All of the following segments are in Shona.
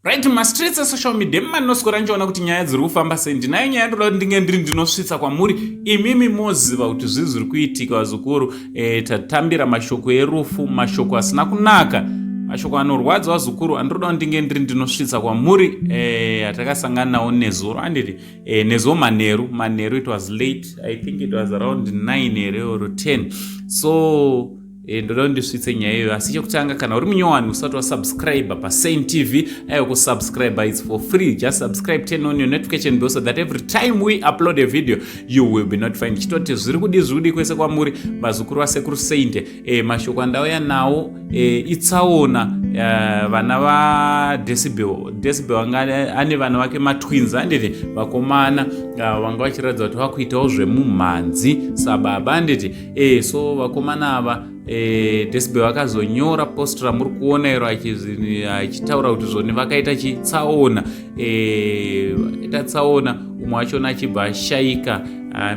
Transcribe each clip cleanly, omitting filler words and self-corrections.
Right, mastreets social media manoswera nchiona kuti nyaya dziri kufamba sei. Ndinayo nyaya ndoda kuti ndinge ndiri ndinosvitsa kwamuri imimi moziva kuti zvii zviri kuitika vazukuru. Tatambira mashoko erufu, mashoko asina kunaka, mashoko anorwadza vazukuru, andoda kuti ndinge ndiri ndinosvitsa kwamuri atakasangana nawo nezuro. Anditi nezo manheru it was late, I think it was around 9 or 10. So ndoda kuti ndisvitse nyaya iyoyo. Asi chekutanga, kana uri munyowani usati wasubscribe paSane TV, aiwa kusubscribe, it's for free. Just subscribe, turn on your notification bell so that every time we upload a video you will be notified. Chitoti zviri kudi kwese kwamuri vazukuru vasekuru Sainte. Mashoko andauya nawo iTsaona, vana va Decibel ane vana vake MaTwins, anditi vakomana vanga vachiratidza kuti vakuitawo zvemumhanzi sababa, anditi so vakomana ava Decibel vakazonyora post ramuri kuona iro achitaura kuti zvone vakaita chitsaona, ita tsaona, umwe wachona achibva ashayika.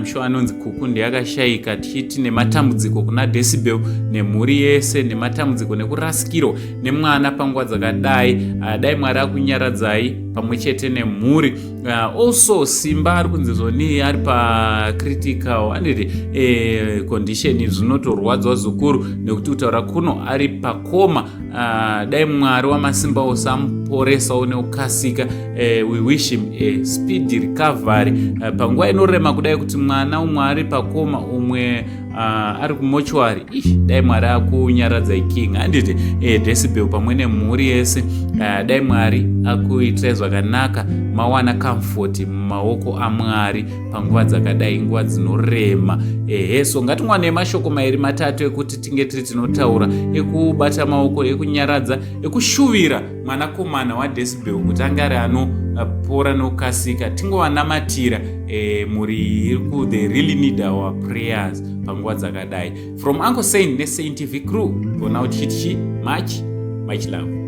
Msho anonzi kukunde yakashayika, tichiti nematambudziko kuna Decibel nemhuri yese, nematambudziko nekurasikirwa nemwana panguva dzakadai. Dai Mwari akunyaradzai pamwe chete nemhuri. Also Simba ari kunzi zvoni ari pacritical anditi condition zvinotorwadzwa zukuru nekuti kutaura kuno ari paComa. Dai Mwari wamasimba ose amuporesawo nekukasika. We wish him a speedy recovery panguva inorema kudai kuti mwana umwe ari paComa, umwe ari kumochwari. Dai Mwari akunyaradzai king, anditi Decibel pamwe nemhuri yese. Dai Mwari akuitirai zvakanaka, mawana comfort mumaoko aMwari panguva dzakadai, nguva dzinorema. So ngatingwa nemashoko mairi matatu ekuti tinge tiri tinotaura, ekubata maoko, ekunyaradza, ekushuvira mwanakomana waDecibel kuti ange ari anopora nokukasika. Tingowanamatira muri iri ku they really need our prayers panguva dzakadai. From Uncle Sane neSane TV crew, for now tichiti much love.